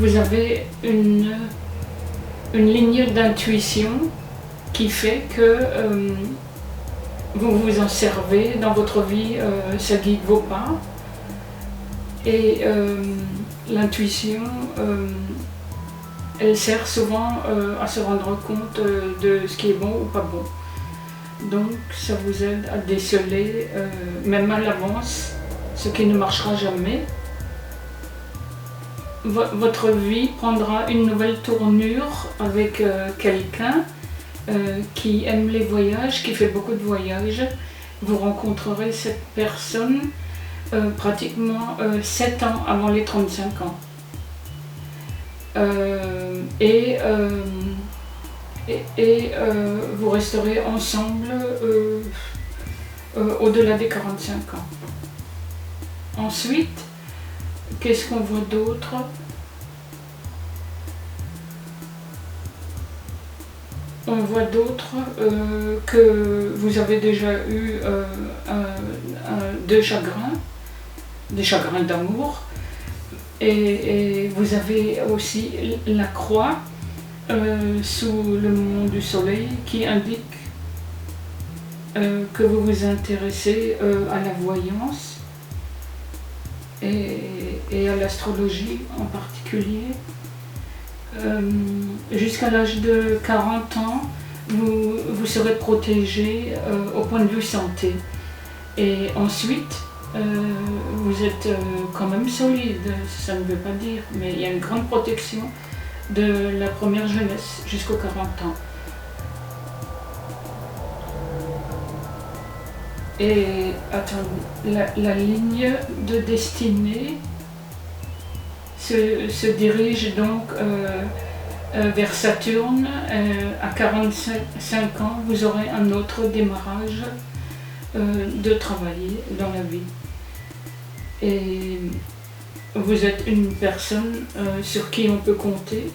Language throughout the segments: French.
vous avez une ligne d'intuition qui fait que vous vous en servez dans votre vie, ça guide vos pas. Et l'intuition, elle sert souvent à se rendre compte de ce qui est bon ou pas bon. Donc ça vous aide à déceler, même à l'avance, ce qui ne marchera jamais. Votre vie prendra une nouvelle tournure avec quelqu'un qui aime les voyages, qui fait beaucoup de voyages. Vous rencontrerez cette personne pratiquement 7 ans avant les 35 ans. Et vous resterez ensemble au-delà des 45 ans. Ensuite, qu'est-ce qu'on voit d'autre? On voit d'autres que vous avez déjà eu des chagrins d'amour. Et vous avez aussi la croix sous le moment du soleil qui indique que vous vous intéressez à la voyance et à l'astrologie en particulier. Jusqu'à l'âge de 40 ans, vous serez protégé au point de vue santé. Et ensuite, vous êtes quand même solide, ça ne veut pas dire, mais il y a une grande protection de la première jeunesse jusqu'aux 40 ans. Et attendez, la ligne de destinée se dirige donc vers Saturne. À 45 ans, vous aurez un autre démarrage de travailler dans la vie. Et vous êtes une personne sur qui on peut compter.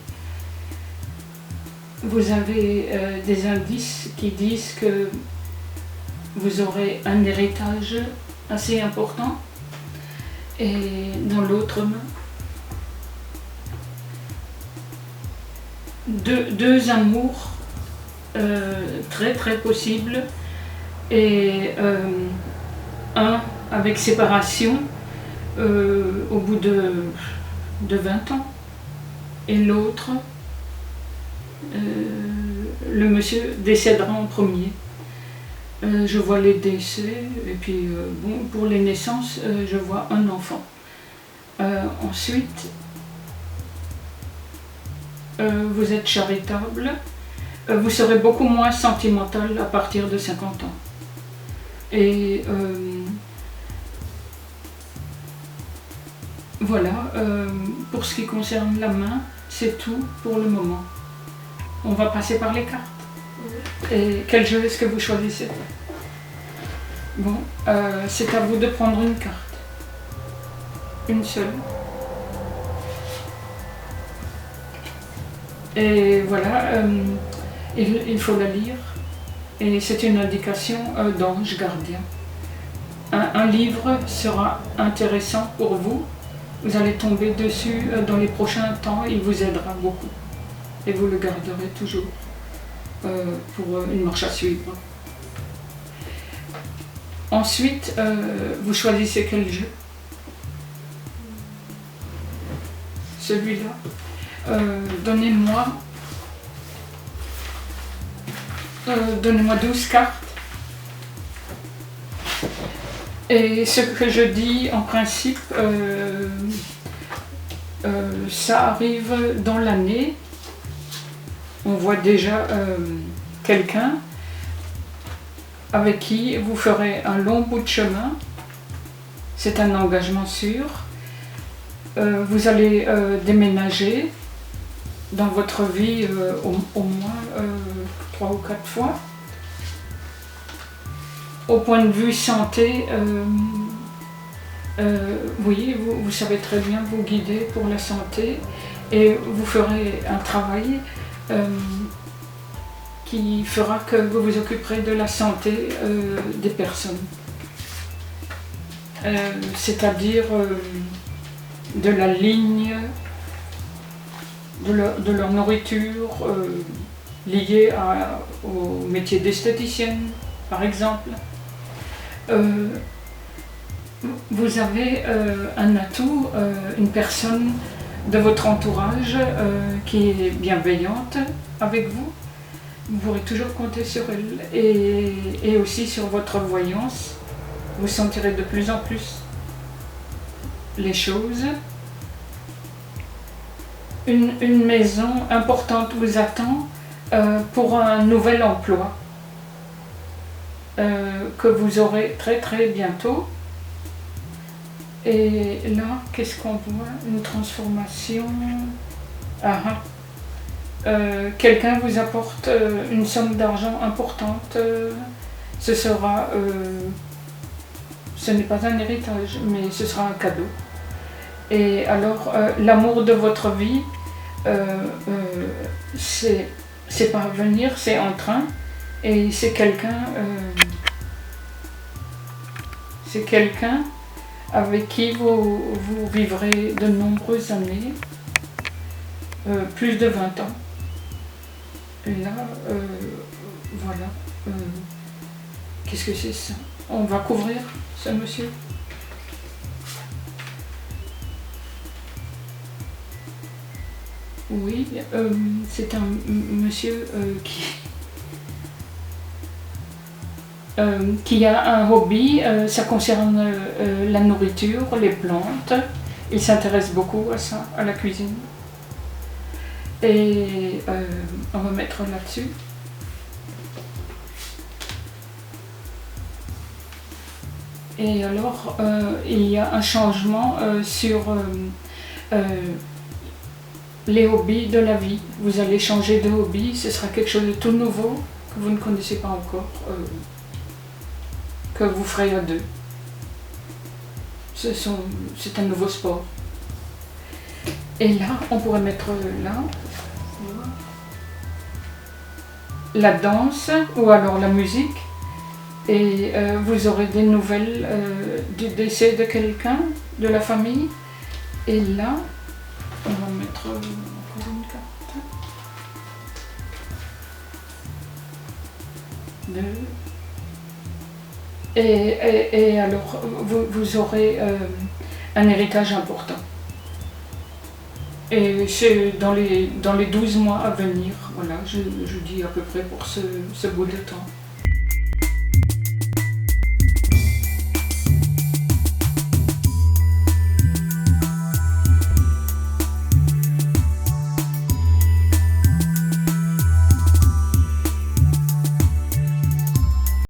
Vous avez des indices qui disent que vous aurez un héritage assez important. Et dans l'autre main, deux amours très très possibles. Et un avec séparation au bout de 20 ans, et l'autre, le monsieur décédera en premier. Je vois les décès, et puis bon, pour les naissances, je vois un enfant. Ensuite, vous êtes charitable, vous serez beaucoup moins sentimental à partir de 50 ans. Et voilà, pour ce qui concerne la main, c'est tout pour le moment. On va passer par les cartes. Et quel jeu est-ce que vous choisissez? Bon, c'est à vous de prendre une carte. Une seule. Et voilà, il faut la lire. Et c'est une indication d'ange gardien. Un livre sera intéressant pour vous. Vous allez tomber dessus dans les prochains temps. Il vous aidera beaucoup. Et vous le garderez toujours pour une marche à suivre. Ensuite, vous choisissez quel jeu? Celui-là. Donnez-moi 12 cartes. Et ce que je dis, en principe, ça arrive dans l'année. On voit déjà quelqu'un avec qui vous ferez un long bout de chemin. C'est un engagement sûr. Vous allez déménager dans votre vie au moins 3 ou 4 fois. Au point de vue santé, oui, vous savez très bien vous guider pour la santé et vous ferez un travail qui fera que vous vous occuperez de la santé des personnes. C'est-à-dire de la ligne de leur nourriture, liée au métier d'esthéticienne, par exemple. Vous avez un atout, une personne de votre entourage qui est bienveillante avec vous. Vous pourrez toujours compter sur elle et aussi sur votre voyance. Vous sentirez de plus en plus les choses. Une maison importante vous attend pour un nouvel emploi que vous aurez très très bientôt. Et là, qu'est-ce qu'on voit? Une transformation. Quelqu'un vous apporte une somme d'argent importante. Ce n'est pas un héritage, mais ce sera un cadeau. Et alors, l'amour de votre vie, c'est parvenir, c'est en train, et c'est quelqu'un avec qui vous vivrez de nombreuses années, plus de 20 ans. Et là, voilà. Qu'est-ce que c'est ça? On va couvrir ce monsieur. Oui, c'est un monsieur qui a un hobby, ça concerne la nourriture, les plantes. Il s'intéresse beaucoup à ça, à la cuisine. Et on va mettre là-dessus. Et alors, il y a un changement sur les hobbies de la vie. Vous allez changer de hobby, ce sera quelque chose de tout nouveau que vous ne connaissez pas encore, que vous ferez à deux. C'est un nouveau sport. Et là, on pourrait mettre là la danse ou alors la musique. Et vous aurez des nouvelles du décès de quelqu'un, de la famille. Et là, on va mettre encore une carte. 2. Et alors, vous aurez un héritage important. Et c'est dans les 12 mois à venir, voilà, je dis à peu près pour ce bout de temps.